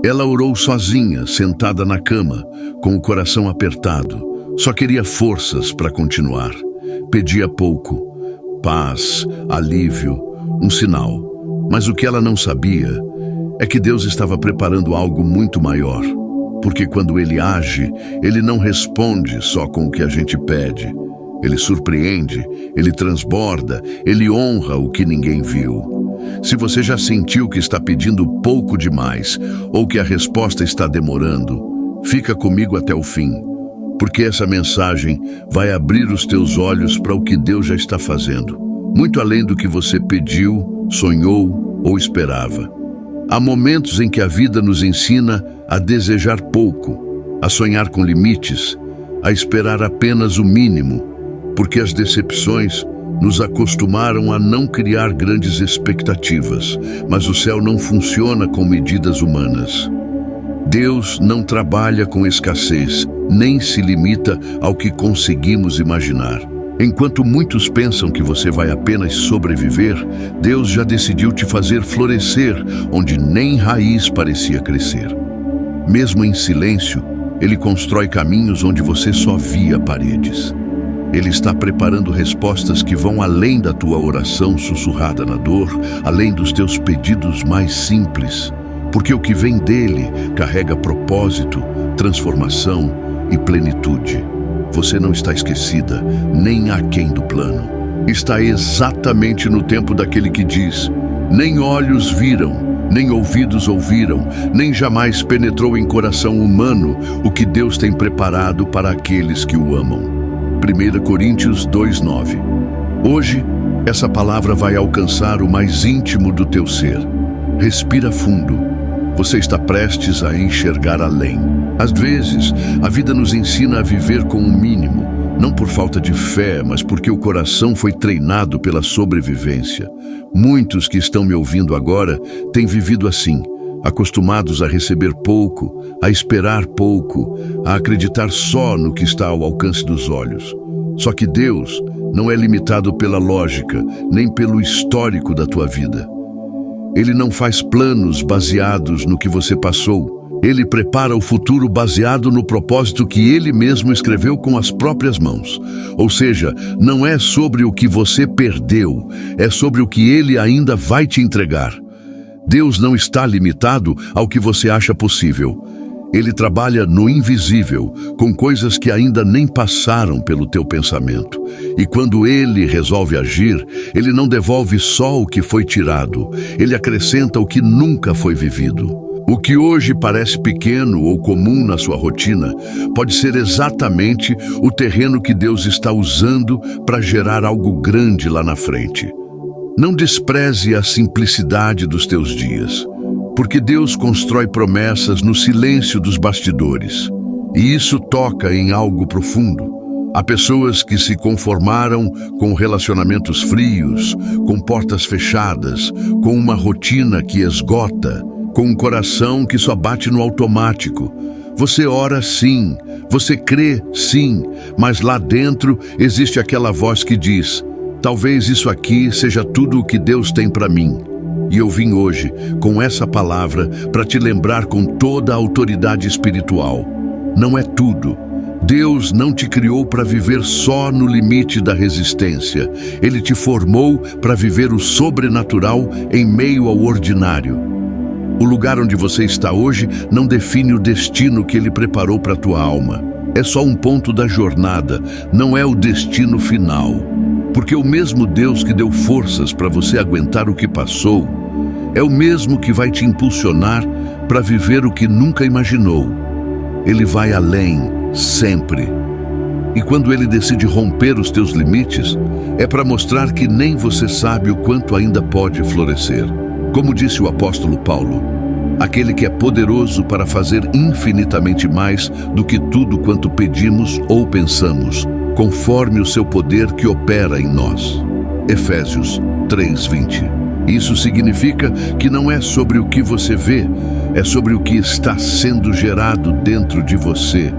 Ela orou sozinha, sentada na cama, com o coração apertado. Só queria forças para continuar. Pedia pouco: paz, alívio, um sinal. Mas o que ela não sabia é que Deus estava preparando algo muito maior. Porque quando Ele age, Ele não responde só com o que a gente pede. Ele surpreende, Ele transborda, Ele honra o que ninguém viu. Se você já sentiu que está pedindo pouco demais ou que a resposta está demorando, fica comigo até o fim, porque essa mensagem vai abrir os teus olhos para o que Deus já está fazendo, muito além do que você pediu, sonhou ou esperava. Há momentos em que a vida nos ensina a desejar pouco, a sonhar com limites, a esperar apenas o mínimo, porque as decepções nos acostumaram a não criar grandes expectativas, mas o céu não funciona com medidas humanas. Deus não trabalha com escassez, nem se limita ao que conseguimos imaginar. Enquanto muitos pensam que você vai apenas sobreviver, Deus já decidiu te fazer florescer onde nem raiz parecia crescer. Mesmo em silêncio, Ele constrói caminhos onde você só via paredes. Ele está preparando respostas que vão além da tua oração sussurrada na dor, além dos teus pedidos mais simples, porque o que vem dele carrega propósito, transformação e plenitude. Você não está esquecida, nem aquém do plano. Está exatamente no tempo daquele que diz: nem olhos viram, nem ouvidos ouviram, nem jamais penetrou em coração humano o que Deus tem preparado para aqueles que o amam. 1 Coríntios 2:9. Hoje, essa palavra vai alcançar o mais íntimo do teu ser. Respira fundo. Você está prestes a enxergar além. Às vezes, a vida nos ensina a viver com o mínimo, não por falta de fé, mas porque o coração foi treinado pela sobrevivência. Muitos que estão me ouvindo agora têm vivido assim, acostumados a receber pouco, a esperar pouco, a acreditar só no que está ao alcance dos olhos. Só que Deus não é limitado pela lógica, nem pelo histórico da tua vida. Ele não faz planos baseados no que você passou. Ele prepara o futuro baseado no propósito que Ele mesmo escreveu com as próprias mãos. Ou seja, não é sobre o que você perdeu, é sobre o que Ele ainda vai te entregar. Deus não está limitado ao que você acha possível. Ele trabalha no invisível, com coisas que ainda nem passaram pelo teu pensamento. E quando Ele resolve agir, Ele não devolve só o que foi tirado, Ele acrescenta o que nunca foi vivido. O que hoje parece pequeno ou comum na sua rotina pode ser exatamente o terreno que Deus está usando para gerar algo grande lá na frente. Não despreze a simplicidade dos teus dias, porque Deus constrói promessas no silêncio dos bastidores. E isso toca em algo profundo. Há pessoas que se conformaram com relacionamentos frios, com portas fechadas, com uma rotina que esgota, com um coração que só bate no automático. Você ora sim, você crê sim, mas lá dentro existe aquela voz que diz: talvez isso aqui seja tudo o que Deus tem para mim. E eu vim hoje com essa palavra para te lembrar com toda a autoridade espiritual. Não é tudo. Deus não te criou para viver só no limite da resistência. Ele te formou para viver o sobrenatural em meio ao ordinário. O lugar onde você está hoje não define o destino que Ele preparou para a tua alma. É só um ponto da jornada, não é o destino final. Porque o mesmo Deus que deu forças para você aguentar o que passou, é o mesmo que vai te impulsionar para viver o que nunca imaginou. Ele vai além, sempre. E quando Ele decide romper os teus limites, é para mostrar que nem você sabe o quanto ainda pode florescer. Como disse o apóstolo Paulo, aquele que é poderoso para fazer infinitamente mais do que tudo quanto pedimos ou pensamos, conforme o seu poder que opera em nós. Efésios 3:20. Isso significa que não é sobre o que você vê, é sobre o que está sendo gerado dentro de você.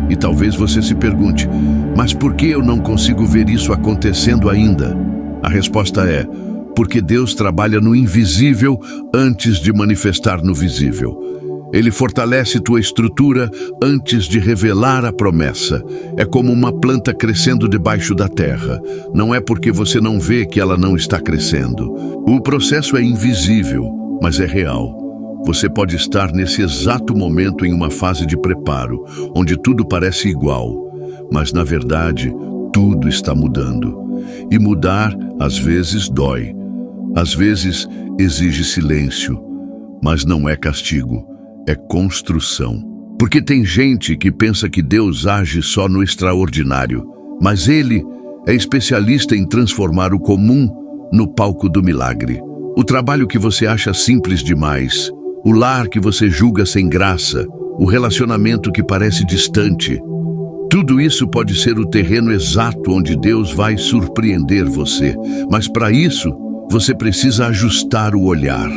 E talvez você se pergunte: mas por que eu não consigo ver isso acontecendo ainda? A resposta é: porque Deus trabalha no invisível antes de manifestar no visível. Ele fortalece tua estrutura antes de revelar a promessa. É como uma planta crescendo debaixo da terra. Não é porque você não vê que ela não está crescendo. O processo é invisível, mas é real. Você pode estar nesse exato momento em uma fase de preparo, onde tudo parece igual, mas na verdade, tudo está mudando. E mudar, às vezes, dói. Às vezes, exige silêncio, mas não é castigo. É construção. Porque tem gente que pensa que Deus age só no extraordinário, mas Ele é especialista em transformar o comum no palco do milagre. O trabalho que você acha simples demais, o lar que você julga sem graça, o relacionamento que parece distante, tudo isso pode ser o terreno exato onde Deus vai surpreender você. Mas para isso, você precisa ajustar o olhar.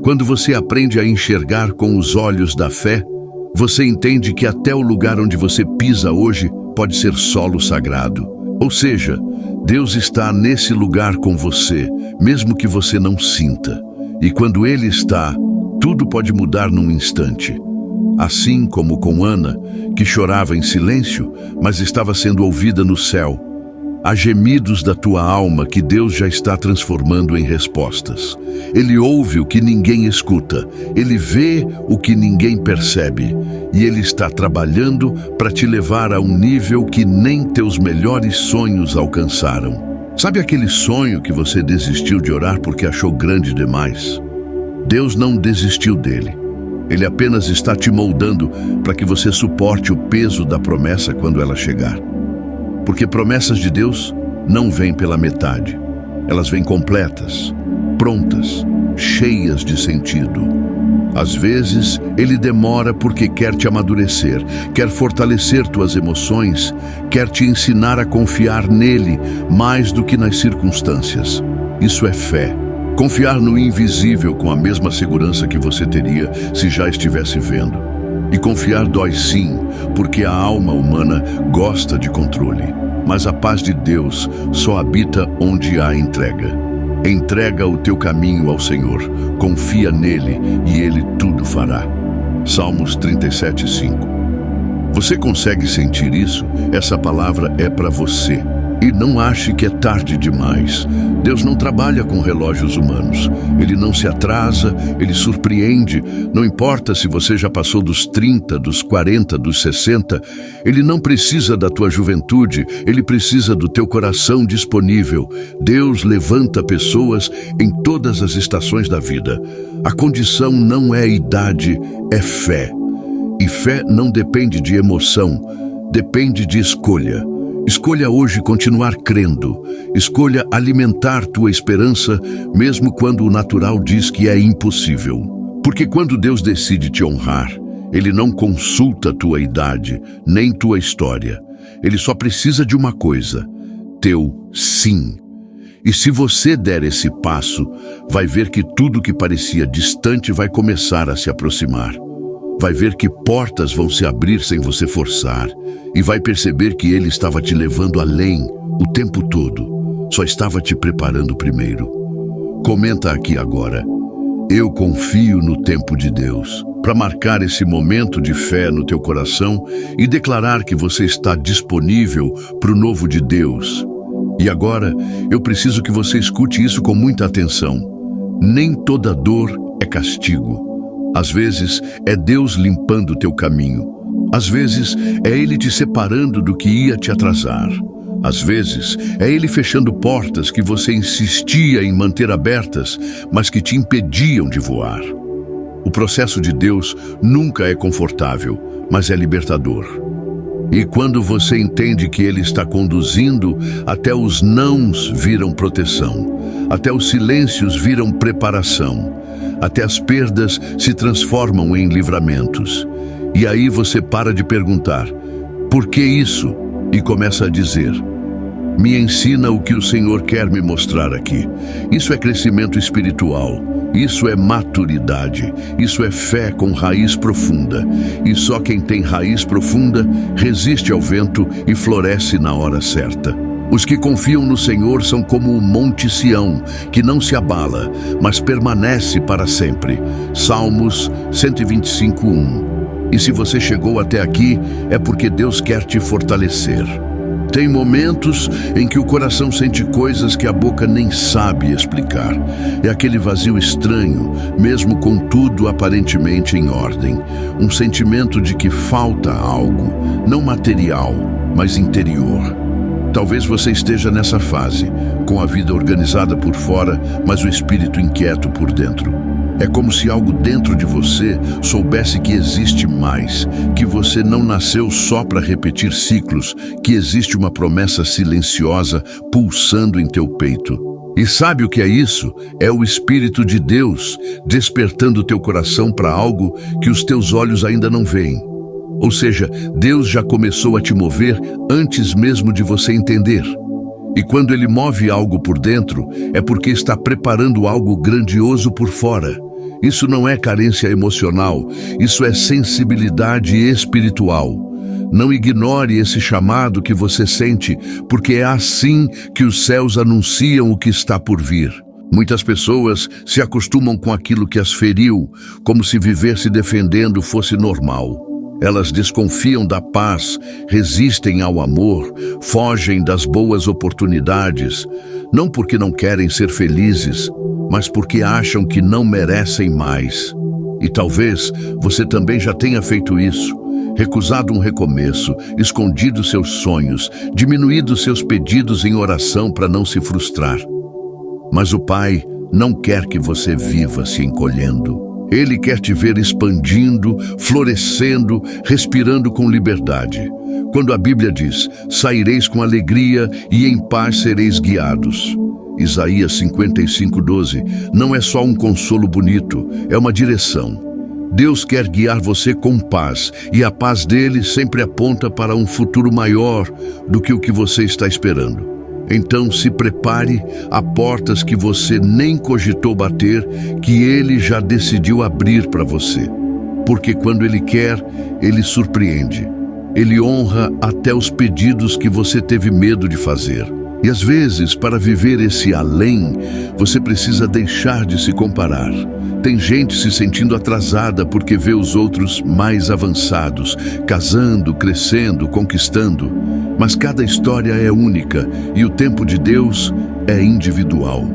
Quando você aprende a enxergar com os olhos da fé, você entende que até o lugar onde você pisa hoje pode ser solo sagrado. Ou seja, Deus está nesse lugar com você, mesmo que você não sinta. E quando Ele está, tudo pode mudar num instante. Assim como com Ana, que chorava em silêncio, mas estava sendo ouvida no céu. Há gemidos da tua alma que Deus já está transformando em respostas. Ele ouve o que ninguém escuta, Ele vê o que ninguém percebe, e Ele está trabalhando para te levar a um nível que nem teus melhores sonhos alcançaram. Sabe aquele sonho que você desistiu de orar porque achou grande demais? Deus não desistiu dele. Ele apenas está te moldando para que você suporte o peso da promessa quando ela chegar. Porque promessas de Deus não vêm pela metade. Elas vêm completas, prontas, cheias de sentido. Às vezes, Ele demora porque quer te amadurecer, quer fortalecer tuas emoções, quer te ensinar a confiar nele mais do que nas circunstâncias. Isso é fé. Confiar no invisível com a mesma segurança que você teria se já estivesse vendo. E confiar dói sim, porque a alma humana gosta de controle. Mas a paz de Deus só habita onde há entrega. Entrega o teu caminho ao Senhor, confia nele e Ele tudo fará. Salmos 37:5. Você consegue sentir isso? Essa palavra é para você. E não ache que é tarde demais. Deus não trabalha com relógios humanos. Ele não se atrasa, Ele surpreende. Não importa se você já passou dos 30, dos 40, dos 60. Ele não precisa da tua juventude, Ele precisa do teu coração disponível. Deus levanta pessoas em todas as estações da vida. A condição não é idade, é fé. E fé não depende de emoção, depende de escolha. Escolha hoje continuar crendo. Escolha alimentar tua esperança, mesmo quando o natural diz que é impossível. Porque quando Deus decide te honrar, Ele não consulta tua idade, nem tua história. Ele só precisa de uma coisa: teu sim. E se você der esse passo, vai ver que tudo que parecia distante vai começar a se aproximar. Vai ver que portas vão se abrir sem você forçar. E vai perceber que Ele estava te levando além o tempo todo. Só estava te preparando primeiro. Comenta aqui agora: eu confio no tempo de Deus. Para marcar esse momento de fé no teu coração e declarar que você está disponível para o novo de Deus. E agora, eu preciso que você escute isso com muita atenção. Nem toda dor é castigo. Às vezes, é Deus limpando o teu caminho. Às vezes, é Ele te separando do que ia te atrasar. Às vezes, é Ele fechando portas que você insistia em manter abertas, mas que te impediam de voar. O processo de Deus nunca é confortável, mas é libertador. E quando você entende que Ele está conduzindo, até os nãos viram proteção, até os silêncios viram preparação. Até as perdas se transformam em livramentos. E aí você para de perguntar: por que isso? E começa a dizer: me ensina o que o Senhor quer me mostrar aqui. Isso é crescimento espiritual. Isso é maturidade. Isso é fé com raiz profunda. E só quem tem raiz profunda resiste ao vento e floresce na hora certa. Os que confiam no Senhor são como o monte Sião, que não se abala, mas permanece para sempre. Salmos 125:1. E se você chegou até aqui, é porque Deus quer te fortalecer. Tem momentos em que o coração sente coisas que a boca nem sabe explicar. É aquele vazio estranho, mesmo com tudo aparentemente em ordem. Um sentimento de que falta algo, não material, mas interior. Talvez você esteja nessa fase, com a vida organizada por fora, mas o espírito inquieto por dentro. É como se algo dentro de você soubesse que existe mais, que você não nasceu só para repetir ciclos, que existe uma promessa silenciosa pulsando em teu peito. E sabe o que é isso? É o Espírito de Deus despertando teu coração para algo que os teus olhos ainda não veem. Ou seja, Deus já começou a te mover antes mesmo de você entender. E quando Ele move algo por dentro, é porque está preparando algo grandioso por fora. Isso não é carência emocional, isso é sensibilidade espiritual. Não ignore esse chamado que você sente, porque é assim que os céus anunciam o que está por vir. Muitas pessoas se acostumam com aquilo que as feriu, como se viver se defendendo fosse normal. Elas desconfiam da paz, resistem ao amor, fogem das boas oportunidades, não porque não querem ser felizes, mas porque acham que não merecem mais. E talvez você também já tenha feito isso, recusado um recomeço, escondido seus sonhos, diminuído seus pedidos em oração para não se frustrar. Mas o Pai não quer que você viva se encolhendo. Ele quer te ver expandindo, florescendo, respirando com liberdade. Quando a Bíblia diz, saireis com alegria e em paz sereis guiados. Isaías 55:12, não é só um consolo bonito, é uma direção. Deus quer guiar você com paz, e a paz dele sempre aponta para um futuro maior do que o que você está esperando. Então se prepare a portas que você nem cogitou bater, que Ele já decidiu abrir para você. Porque quando Ele quer, Ele surpreende. Ele honra até os pedidos que você teve medo de fazer. E às vezes, para viver esse além, você precisa deixar de se comparar. Tem gente se sentindo atrasada porque vê os outros mais avançados, casando, crescendo, conquistando. Mas cada história é única e o tempo de Deus é individual.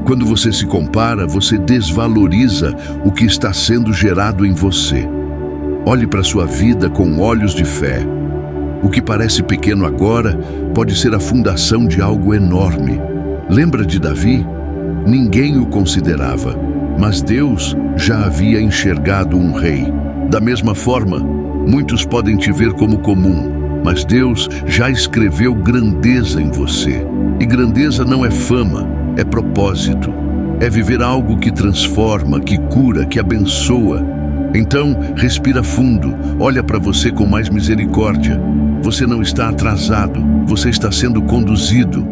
Quando você se compara, você desvaloriza o que está sendo gerado em você. Olhe para sua vida com olhos de fé. O que parece pequeno agora pode ser a fundação de algo enorme. Lembra de Davi? Ninguém o considerava, mas Deus já havia enxergado um rei. Da mesma forma, muitos podem te ver como comum, mas Deus já escreveu grandeza em você. E grandeza não é fama, é propósito. É viver algo que transforma, que cura, que abençoa. Então, respira fundo, olha para você com mais misericórdia. Você não está atrasado, você está sendo conduzido.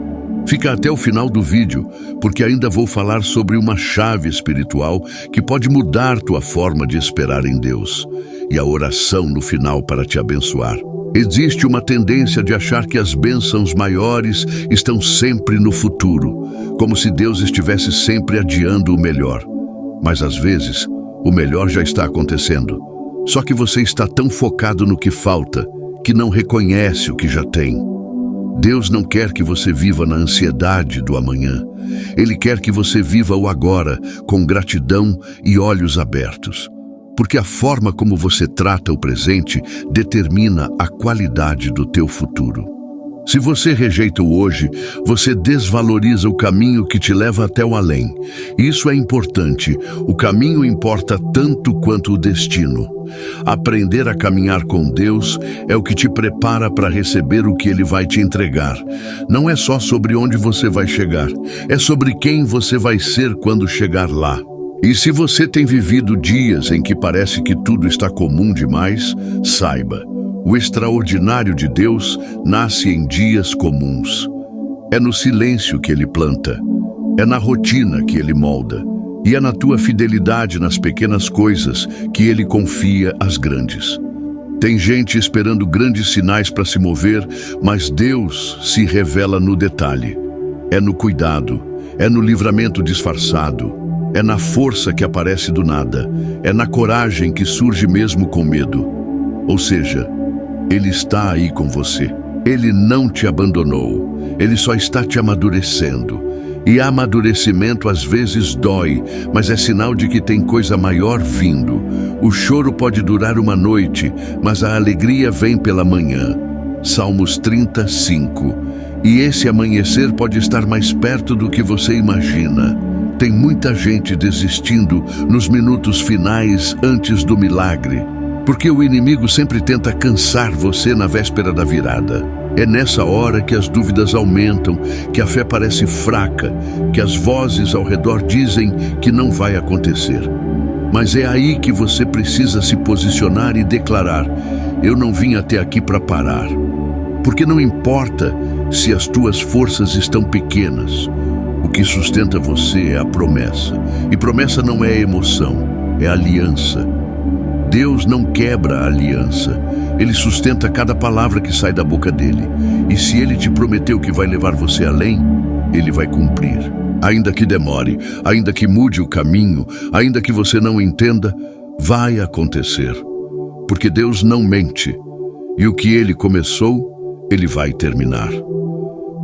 Fica até o final do vídeo, porque ainda vou falar sobre uma chave espiritual que pode mudar tua forma de esperar em Deus. E a oração no final para te abençoar. Existe uma tendência de achar que as bênçãos maiores estão sempre no futuro, como se Deus estivesse sempre adiando o melhor. Mas às vezes, o melhor já está acontecendo. Só que você está tão focado no que falta, que não reconhece o que já tem. Deus não quer que você viva na ansiedade do amanhã. Ele quer que você viva o agora, com gratidão e olhos abertos. Porque a forma como você trata o presente determina a qualidade do teu futuro. Se você rejeita o hoje, você desvaloriza o caminho que te leva até o além. Isso é importante. O caminho importa tanto quanto o destino. Aprender a caminhar com Deus é o que te prepara para receber o que Ele vai te entregar. Não é só sobre onde você vai chegar, é sobre quem você vai ser quando chegar lá. E se você tem vivido dias em que parece que tudo está comum demais, saiba, o extraordinário de Deus nasce em dias comuns. É no silêncio que Ele planta, é na rotina que Ele molda, e é na tua fidelidade nas pequenas coisas que Ele confia as grandes. Tem gente esperando grandes sinais para se mover, mas Deus se revela no detalhe. É no cuidado, é no livramento disfarçado, é na força que aparece do nada, é na coragem que surge mesmo com medo. Ou seja, Ele está aí com você. Ele não te abandonou, Ele só está te amadurecendo. E amadurecimento às vezes dói, mas é sinal de que tem coisa maior vindo. O choro pode durar uma noite, mas a alegria vem pela manhã. Salmos 35. E esse amanhecer pode estar mais perto do que você imagina. Tem muita gente desistindo nos minutos finais antes do milagre, porque o inimigo sempre tenta cansar você na véspera da virada. É nessa hora que as dúvidas aumentam, que a fé parece fraca, que as vozes ao redor dizem que não vai acontecer. Mas é aí que você precisa se posicionar e declarar: eu não vim até aqui para parar. Porque não importa se as tuas forças estão pequenas, o que sustenta você é a promessa. E promessa não é emoção, é aliança. Deus não quebra a aliança. Ele sustenta cada palavra que sai da boca dele. E se ele te prometeu que vai levar você além, ele vai cumprir. Ainda que demore, ainda que mude o caminho, ainda que você não entenda, vai acontecer. Porque Deus não mente. E o que ele começou, ele vai terminar.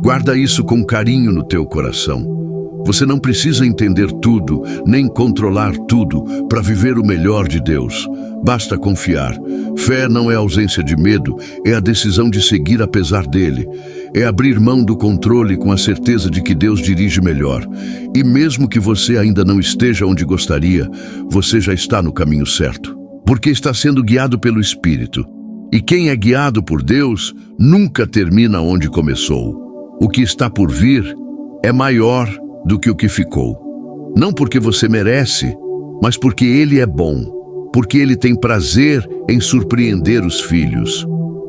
Guarda isso com carinho no teu coração. Você não precisa entender tudo, nem controlar tudo para viver o melhor de Deus. Basta confiar. Fé não é ausência de medo, é a decisão de seguir apesar dele. É abrir mão do controle com a certeza de que Deus dirige melhor. E mesmo que você ainda não esteja onde gostaria, você já está no caminho certo, porque está sendo guiado pelo Espírito. E quem é guiado por Deus nunca termina onde começou. O que está por vir é maior do que o que ficou. Não porque você merece, mas porque Ele é bom, porque Ele tem prazer em surpreender os filhos,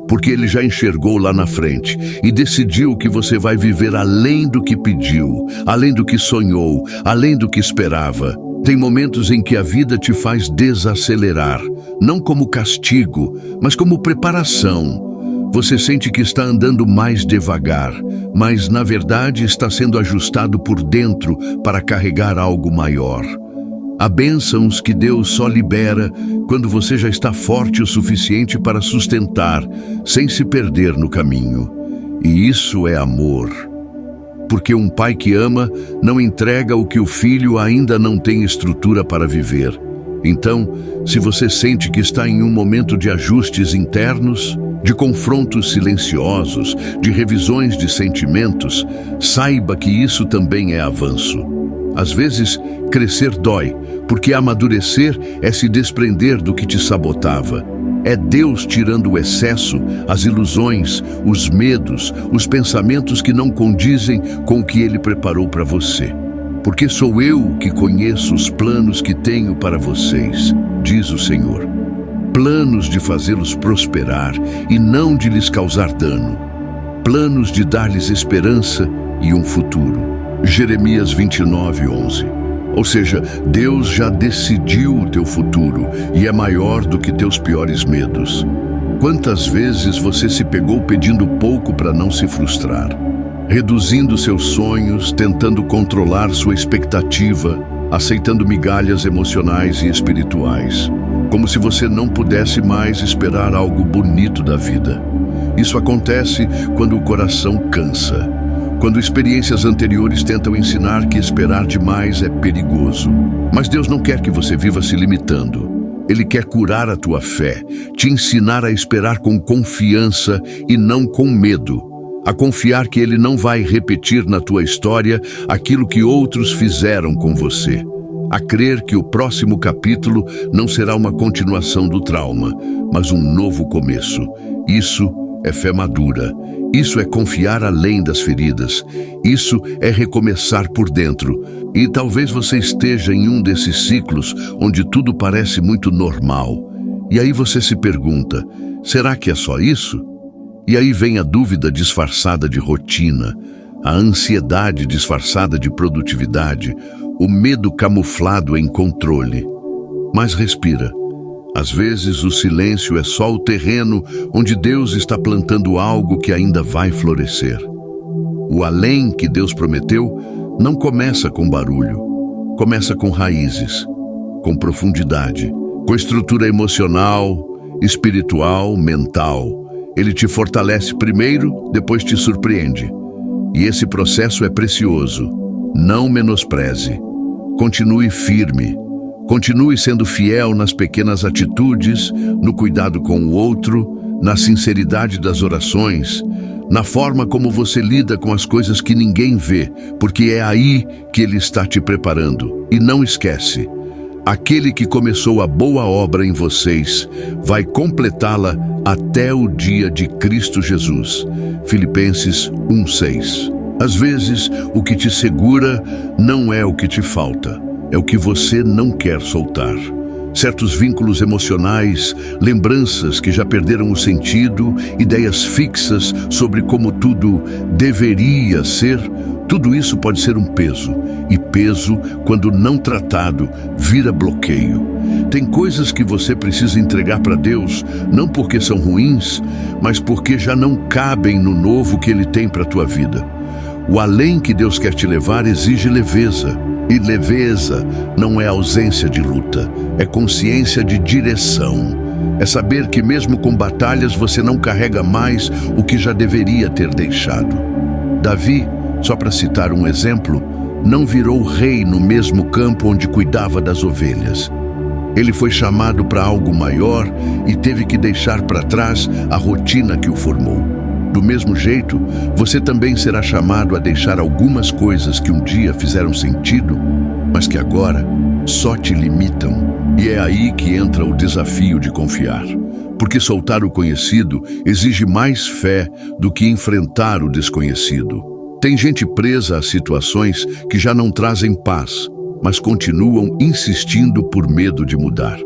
porque Ele já enxergou lá na frente e decidiu que você vai viver além do que pediu, além do que sonhou, além do que esperava. Tem momentos em que a vida te faz desacelerar, não como castigo, mas como preparação. Você sente que está andando mais devagar, mas na verdade está sendo ajustado por dentro para carregar algo maior. Há bênçãos que Deus só libera quando você já está forte o suficiente para sustentar, sem se perder no caminho. E isso é amor. Porque um pai que ama não entrega o que o filho ainda não tem estrutura para viver. Então, se você sente que está em um momento de ajustes internos, de confrontos silenciosos, de revisões de sentimentos, saiba que isso também é avanço. Às vezes, crescer dói, porque amadurecer é se desprender do que te sabotava. É Deus tirando o excesso, as ilusões, os medos, os pensamentos que não condizem com o que Ele preparou para você. Porque sou eu que conheço os planos que tenho para vocês, diz o Senhor. Planos de fazê-los prosperar e não de lhes causar dano. Planos de dar-lhes esperança e um futuro. Jeremias 29:11. Ou seja, Deus já decidiu o teu futuro e é maior do que teus piores medos. Quantas vezes você se pegou pedindo pouco para não se frustrar? Reduzindo seus sonhos, tentando controlar sua expectativa, aceitando migalhas emocionais e espirituais, como se você não pudesse mais esperar algo bonito da vida. Isso acontece quando o coração cansa, quando experiências anteriores tentam ensinar que esperar demais é perigoso. Mas Deus não quer que você viva se limitando. Ele quer curar a tua fé, te ensinar a esperar com confiança e não com medo, a confiar que Ele não vai repetir na tua história aquilo que outros fizeram com você, a crer que o próximo capítulo não será uma continuação do trauma, mas um novo começo. Isso é fé madura. Isso é confiar além das feridas. Isso é recomeçar por dentro. E talvez você esteja em um desses ciclos onde tudo parece muito normal. E aí você se pergunta, será que é só isso? E aí vem a dúvida disfarçada de rotina, a ansiedade disfarçada de produtividade, o medo camuflado em controle. Mas respira. Às vezes o silêncio é só o terreno onde Deus está plantando algo que ainda vai florescer. O além que Deus prometeu não começa com barulho, começa com raízes, com profundidade, com estrutura emocional, espiritual, mental. Ele te fortalece primeiro, depois te surpreende. E esse processo é precioso. Não menospreze. Continue firme. Continue sendo fiel nas pequenas atitudes, no cuidado com o outro, na sinceridade das orações, na forma como você lida com as coisas que ninguém vê, porque é aí que Ele está te preparando. E não esquece, aquele que começou a boa obra em vocês vai completá-la até o dia de Cristo Jesus. Filipenses 1:6. Às vezes, o que te segura não é o que te falta, é o que você não quer soltar. Certos vínculos emocionais, lembranças que já perderam o sentido, ideias fixas sobre como tudo deveria ser, tudo isso pode ser um peso. E peso, quando não tratado, vira bloqueio. Tem coisas que você precisa entregar para Deus, não porque são ruins, mas porque já não cabem no novo que Ele tem para a tua vida. O além que Deus quer te levar exige leveza. E leveza não é ausência de luta, é consciência de direção. É saber que mesmo com batalhas você não carrega mais o que já deveria ter deixado. Davi, só para citar um exemplo, não virou rei no mesmo campo onde cuidava das ovelhas. Ele foi chamado para algo maior e teve que deixar para trás a rotina que o formou. Do mesmo jeito, você também será chamado a deixar algumas coisas que um dia fizeram sentido, mas que agora só te limitam. E é aí que entra o desafio de confiar. Porque soltar o conhecido exige mais fé do que enfrentar o desconhecido. Tem gente presa a situações que já não trazem paz, mas continuam insistindo por medo de mudar.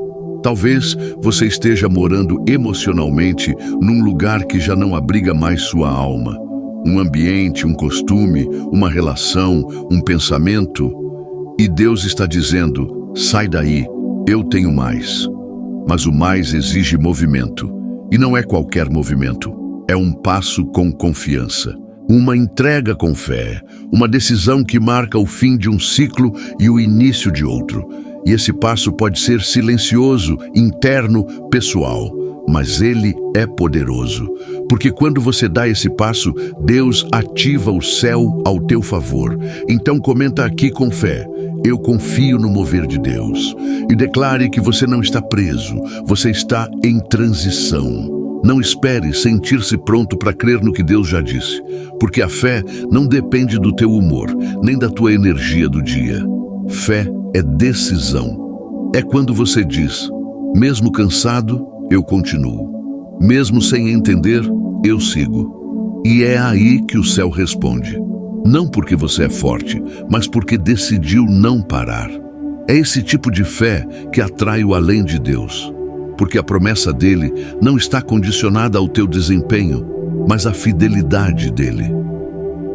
Talvez você esteja morando emocionalmente num lugar que já não abriga mais sua alma. Um ambiente, um costume, uma relação, um pensamento. E Deus está dizendo, sai daí, eu tenho mais. Mas o mais exige movimento. E não é qualquer movimento. É um passo com confiança. Uma entrega com fé. Uma decisão que marca o fim de um ciclo e o início de outro. E esse passo pode ser silencioso, interno, pessoal, mas ele é poderoso. Porque quando você dá esse passo, Deus ativa o céu ao teu favor. Então comenta aqui com fé, eu confio no mover de Deus. E declare que você não está preso, você está em transição. Não espere sentir-se pronto para crer no que Deus já disse, porque a fé não depende do teu humor, nem da tua energia do dia. Fé é decisão. É quando você diz, mesmo cansado, eu continuo. Mesmo sem entender, eu sigo. E é aí que o céu responde. Não porque você é forte, mas porque decidiu não parar. É esse tipo de fé que atrai o além de Deus. Porque a promessa dele não está condicionada ao teu desempenho, mas à fidelidade dele.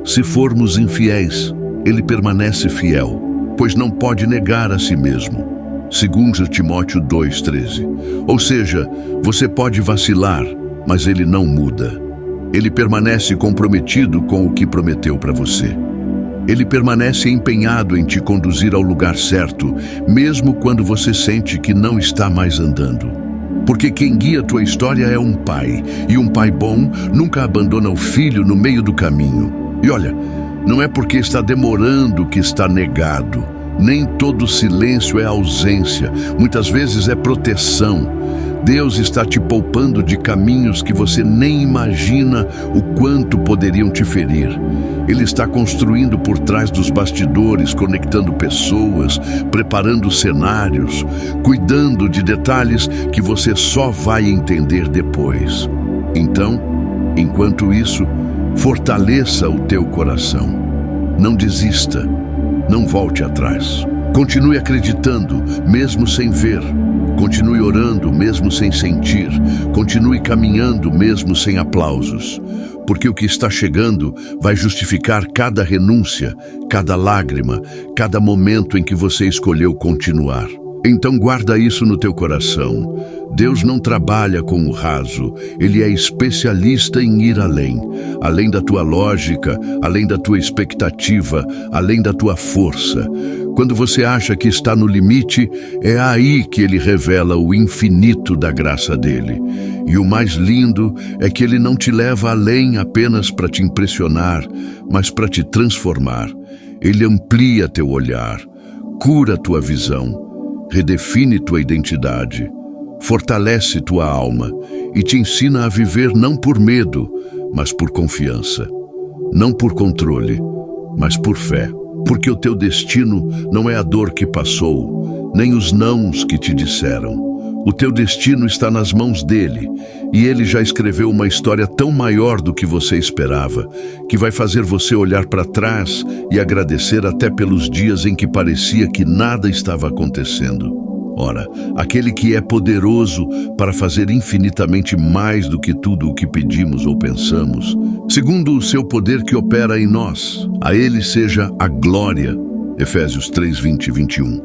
Se formos infiéis, ele permanece fiel, pois não pode negar a si mesmo. 2 Timóteo 2,13. Ou seja, você pode vacilar, mas ele não muda. Ele permanece comprometido com o que prometeu para você. Ele permanece empenhado em te conduzir ao lugar certo, mesmo quando você sente que não está mais andando. Porque quem guia a tua história é um pai, e um pai bom nunca abandona o filho no meio do caminho. E olha, não é porque está demorando que está negado. Nem todo silêncio é ausência, muitas vezes é proteção. Deus está te poupando de caminhos que você nem imagina o quanto poderiam te ferir. Ele está construindo por trás dos bastidores, conectando pessoas, preparando cenários, cuidando de detalhes que você só vai entender depois. Então, enquanto isso, fortaleça o teu coração. Não desista, não volte atrás. Continue acreditando, mesmo sem ver. Continue orando, mesmo sem sentir. Continue caminhando, mesmo sem aplausos. Porque o que está chegando vai justificar cada renúncia, cada lágrima, cada momento em que você escolheu continuar. Então guarda isso no teu coração. Deus não trabalha com o raso, Ele é especialista em ir além, além da tua lógica, além da tua expectativa, além da tua força. Quando você acha que está no limite, é aí que Ele revela o infinito da graça dele. E o mais lindo é que Ele não te leva além apenas para te impressionar, mas para te transformar. Ele amplia teu olhar, cura tua visão, redefine tua identidade, fortalece tua alma e te ensina a viver não por medo, mas por confiança. Não por controle, mas por fé. Porque o teu destino não é a dor que passou, nem os nãos que te disseram. O teu destino está nas mãos dele, e ele já escreveu uma história tão maior do que você esperava, que vai fazer você olhar para trás e agradecer até pelos dias em que parecia que nada estava acontecendo. Ora, aquele que é poderoso para fazer infinitamente mais do que tudo o que pedimos ou pensamos, segundo o seu poder que opera em nós, a ele seja a glória. Efésios 3, 20 e 21.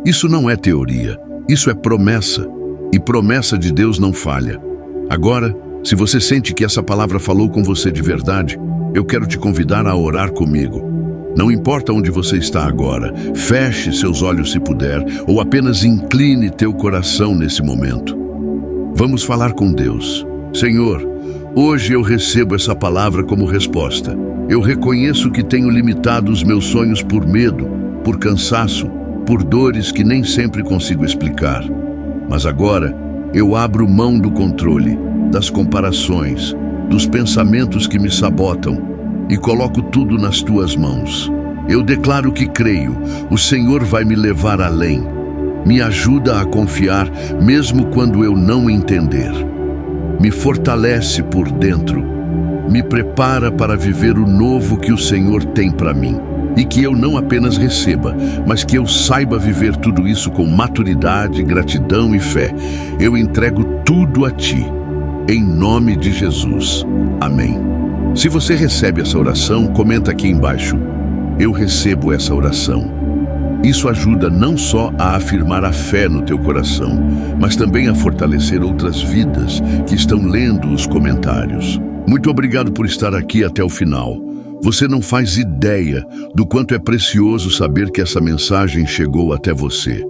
Isso não é teoria, isso é promessa, e promessa de Deus não falha. Agora, se você sente que essa palavra falou com você de verdade, eu quero te convidar a orar comigo. Não importa onde você está agora, feche seus olhos se puder, ou apenas incline teu coração nesse momento. Vamos falar com Deus. Senhor, hoje eu recebo essa palavra como resposta. Eu reconheço que tenho limitado os meus sonhos por medo, por cansaço, por dores que nem sempre consigo explicar. Mas agora, eu abro mão do controle, das comparações, dos pensamentos que me sabotam, e coloco tudo nas tuas mãos. Eu declaro que creio, o Senhor vai me levar além. Me ajuda a confiar, mesmo quando eu não entender. Me fortalece por dentro. Me prepara para viver o novo que o Senhor tem para mim. E que eu não apenas receba, mas que eu saiba viver tudo isso com maturidade, gratidão e fé. Eu entrego tudo a Ti. Em nome de Jesus. Amém. Se você recebe essa oração, comenta aqui embaixo. Eu recebo essa oração. Isso ajuda não só a afirmar a fé no teu coração, mas também a fortalecer outras vidas que estão lendo os comentários. Muito obrigado por estar aqui até o final. Você não faz ideia do quanto é precioso saber que essa mensagem chegou até você.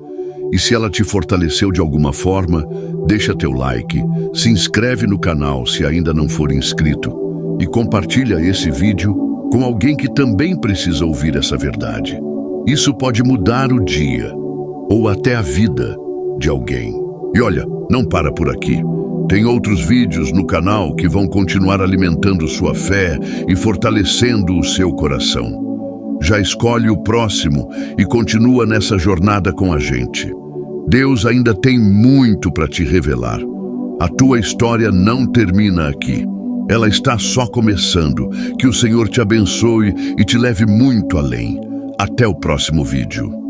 E se ela te fortaleceu de alguma forma, deixa teu like, se inscreve no canal se ainda não for inscrito e compartilha esse vídeo com alguém que também precisa ouvir essa verdade. Isso pode mudar o dia ou até a vida de alguém. E olha, não para por aqui. Tem outros vídeos no canal que vão continuar alimentando sua fé e fortalecendo o seu coração. Já escolhe o próximo e continua nessa jornada com a gente. Deus ainda tem muito para te revelar. A tua história não termina aqui. Ela está só começando. Que o Senhor te abençoe e te leve muito além. Até o próximo vídeo.